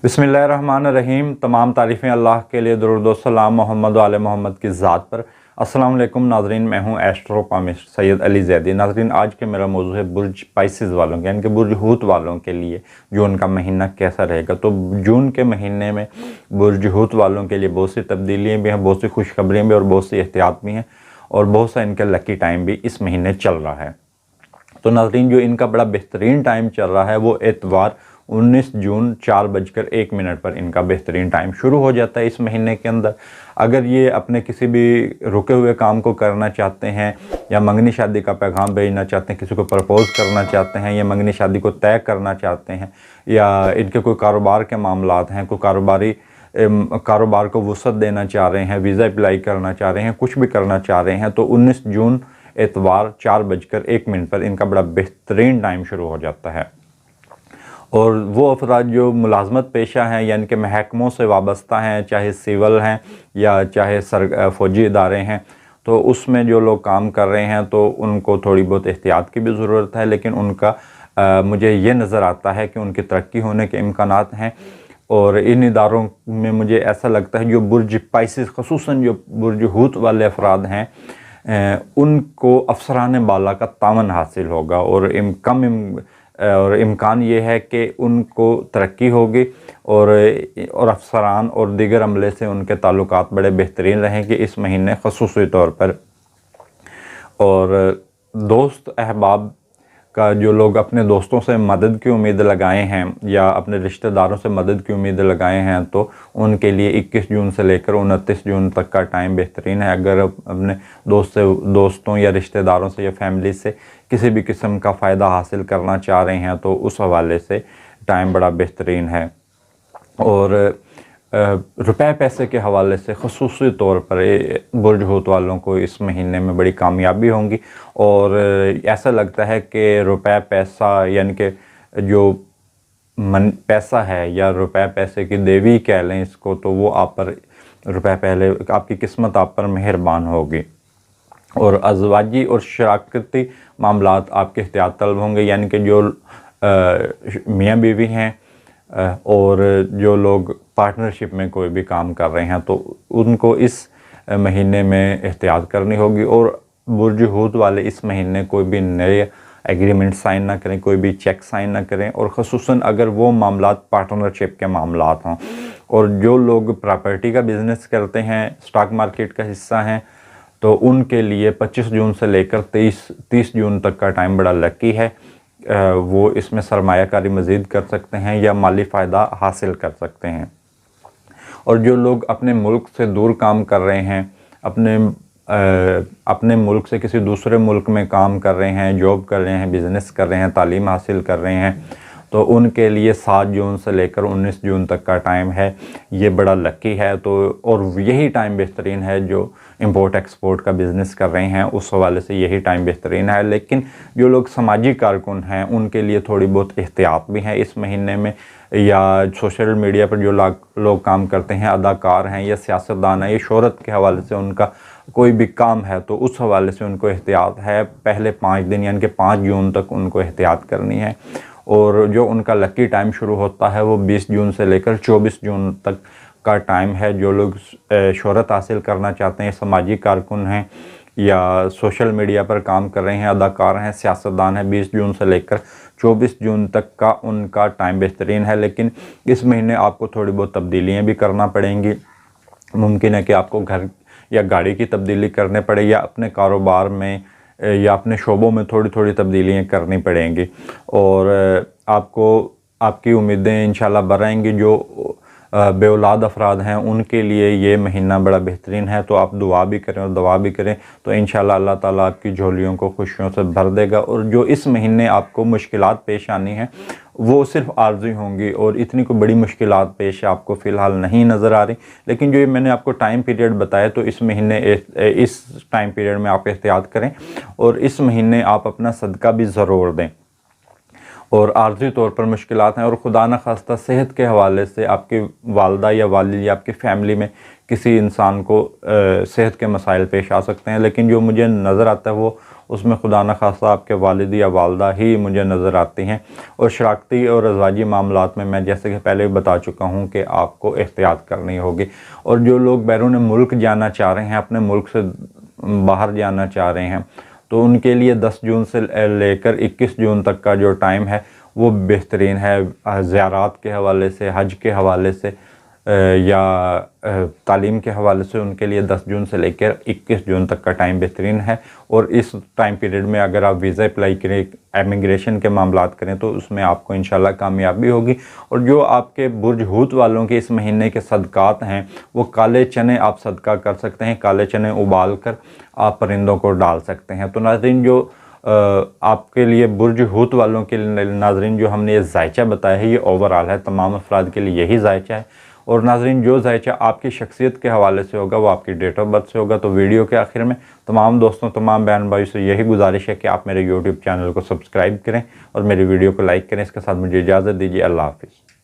बिस्मिल्लाहिर्रहमानिर्रहीम। तमाम तारीफ़ें अल्लाह के लिए, दुरूद व सलाम मोहम्मद व आले मोहम्मद की ज़ात पर। अस्सलाम वालेकुम नाज़रीन, मैं हूँ एस्ट्रो पामिश सैयद अली ज़ैदी। नाज़रीन, आज के मेरा मौजू है बुर्ज पाइसिस वालों के, यानी कि बुर्ज हूत वालों के लिए जून का महीना कैसा रहेगा। तो जून के महीने में बुर्ज हूत वालों के लिए बहुत सी तब्दीलियाँ भी हैं, बहुत सी खुशखबरियाँ भी और बहुत सी एहतियात भी हैं, और बहुत सा इनका लकी टाइम भी इस महीने चल रहा है। तो नाज़रीन, जो इनका बड़ा बेहतरीन टाइम चल रहा है वो एतवार 19 जून 4:01 पर इनका बेहतरीन टाइम शुरू हो जाता है इस महीने के अंदर। अगर ये अपने किसी भी रुके हुए काम को करना चाहते हैं, या मंगनी शादी का पैगाम भेजना चाहते हैं, किसी को प्रपोज़ करना चाहते हैं, या मंगनी शादी को तय करना चाहते हैं, या इनके कोई कारोबार के मामलात हैं, कोई कारोबार को वुसअत देना चाह रहे हैं, वीज़ा अप्लाई करना चाह रहे हैं, कुछ भी करना चाह रहे हैं, तो 19 जून एतवार 4:01 पर इनका बड़ा बेहतरीन टाइम शुरू हो जाता है। और वो अफराद जो मुलाजमत पेशा हैं, यानी कि महकमों से वाबस्ता हैं, चाहे सिविल हैं या चाहे फ़ौजी इदारे हैं, तो उसमें जो लोग काम कर रहे हैं तो उनको थोड़ी बहुत एहतियात की भी ज़रूरत है। लेकिन उनका मुझे ये नज़र आता है कि उनकी तरक्की होने के इम्कानात हैं। और इन इदारों में मुझे ऐसा लगता है जो बुर्ज पाइसिस, ख़ुसूसन जो बुर्ज हूत वाले अफराद हैं, उनको अफसरान बाला का तावन हासिल होगा, और इम्कान ये है कि उनको तरक्की होगी, और अफसरान और दीगर अमले से उनके ताल्लुकात बड़े बेहतरीन रहेंगे इस महीने ख़ुसूसी तौर पर। और दोस्त अहबाब का, जो लोग अपने दोस्तों से मदद की उम्मीद लगाए हैं या अपने रिश्तेदारों से मदद की उम्मीद लगाए हैं, तो उनके लिए 21 जून से लेकर 29 जून तक का टाइम बेहतरीन है। अगर अपने दोस्तों या रिश्तेदारों से या फैमिली से किसी भी किस्म का फ़ायदा हासिल करना चाह रहे हैं तो उस हवाले से टाइम बड़ा बेहतरीन है। और रुपए पैसे के हवाले से ख़ुसूसी तौर पर बुर्ज हूत वालों को इस महीने में बड़ी कामयाबी होंगी। और ऐसा लगता है कि रुपए पैसा, यानी कि जो पैसा है या रुपए पैसे की देवी कह लें इसको, तो वो आप पर रुपए पहले आपकी किस्मत आप पर मेहरबान होगी। और अज़वाजी और शराकती मामलात आपके एहतियात तलब होंगे, यानी कि जो मियाँ बीवी हैं और जो लोग पार्टनरशिप में कोई भी काम कर रहे हैं, तो उनको इस महीने में एहतियात करनी होगी। और बुर्ज हूत वाले इस महीने कोई भी नए एग्रीमेंट साइन ना करें, कोई भी चेक साइन ना करें, और ख़ुसूसन अगर वो मामलात पार्टनरशिप के मामलात हों। और जो लोग प्रॉपर्टी का बिज़नेस करते हैं, स्टॉक मार्केट का हिस्सा हैं, तो उनके लिए 25 जून से लेकर 30 जून तक का टाइम बड़ा लकी है। वो इसमें सरमायाकारी मज़ीद कर सकते हैं या माली फ़ायदा हासिल कर सकते हैं। और जो लोग अपने मुल्क से दूर काम कर रहे हैं, अपने मुल्क से किसी दूसरे मुल्क में काम कर रहे हैं, जॉब कर रहे हैं, बिज़नेस कर रहे हैं, तालीम हासिल कर रहे हैं, तो उनके लिए 7 जून से लेकर 19 जून तक का टाइम है, ये बड़ा लकी है। तो और यही टाइम बेहतरीन है जो इंपोर्ट एक्सपोर्ट का बिज़नेस कर रहे हैं, उस हवाले से यही टाइम बेहतरीन है। लेकिन जो लोग समाजी कारकुन हैं उनके लिए थोड़ी बहुत एहतियात भी हैं इस महीने में, या सोशल मीडिया पर जो लोग काम करते हैं, अदाकार हैं या सियासतदान हैं, ये शोहरत के हवाले से उनका कोई भी काम है तो उस हवाले से उनको एहतियात है। पहले 5 दिन यानी कि 5 जून तक उनको एहतियात करनी है। और जो उनका लकी टाइम शुरू होता है वो 20 जून से लेकर 24 जून तक का टाइम है। जो लोग शोहरत हासिल करना चाहते हैं, समाजी कारकुन हैं या सोशल मीडिया पर काम कर रहे हैं, अदाकार हैं, सियासतदान हैं, 20 जून से लेकर 24 जून तक का उनका टाइम बेहतरीन है। लेकिन इस महीने आपको थोड़ी बहुत तब्दीलियाँ भी करना पड़ेंगी। मुमकिन है कि आपको घर या गाड़ी की तब्दीली करने पड़े, या अपने कारोबार में या अपने शोबों में थोड़ी थोड़ी तब्दीलियाँ करनी पड़ेंगी। और आपकी उम्मीदें इंशाल्लाह बढ़ाएंगी। जो बेऔलाद अफराद हैं उनके लिए ये महीना बड़ा बेहतरीन है। तो आप दुआ भी करें और दवा भी करें, तो इंशाल्लाह अल्लाह ताला आपकी झोलियों को खुशियों से भर देगा। और जो इस महीने आपको मुश्किलात पेश आनी हैं वो सिर्फ आर्जी होंगी, और इतनी कोई बड़ी मुश्किलात पेश आपको फ़िलहाल नहीं नज़र आ रही। लेकिन जो ये मैंने आपको टाइम पीरियड बताया, तो इस महीने इस टाइम पीरियड में आप एहतियात करें, और इस महीने आप अपना सदका भी ज़रूर दें। और आर्जी तौर पर मुश्किलात हैं, और खुदा न खास्ता सेहत के हवाले से आपकी वालदा या वालिद या आपकी फ़ैमिली में किसी इंसान को सेहत के मसाइल पेश आ सकते हैं। लेकिन जो मुझे नज़र आता है वो उसमें खुदा न खास्ता आपके वालिद या वालदा ही मुझे नज़र आती हैं। और शराकती और रज़वाजी मामलात में मैं जैसे कि पहले भी बता चुका हूँ कि आपको एहतियात करनी होगी। और जो लोग बैरून मुल्क जाना चाह रहे हैं, अपने मुल्क से बाहर जाना चाह रहे हैं, तो उनके लिए 10 जून से लेकर 21 जून तक का जो टाइम है वो बेहतरीन है। ज़ियारात के हवाले से, हज के हवाले से या तालीम के हवाले से उनके लिए 10 जून से लेकर 21 जून तक का टाइम बेहतरीन है। और इस टाइम पीरियड में अगर आप वीज़ा अप्लाई करें, इमिग्रेशन के मामलात करें, तो उसमें आपको इंशाल्लाह कामयाबी होगी। और जो आपके बुर्ज हूत वालों के इस महीने के सदक़ात हैं, वो काले चने आप सदका कर सकते हैं। काले चने उबाल कर आप परिंदों को डाल सकते हैं। तो नाज़रीन, जो आपके लिए बुर्ज हूत वालों के लिए नाज़रीन जो हमने ये ज़ायचा बताया है, ये ओवरऑल है, तमाम अफराद के लिए यही ज़ायचा है। और नाज़रीन, जो ज़ायचा आपकी शख्सियत के हवाले से होगा वो आपकी डेट ऑफ बर्थ से होगा। तो वीडियो के आखिर में तमाम दोस्तों, तमाम बहन भाइयों से यही गुजारिश है कि आप मेरे यूट्यूब चैनल को सब्सक्राइब करें और मेरी वीडियो को लाइक करें। इसके साथ मुझे इजाज़त दीजिए। अल्लाह हाफ़िज़।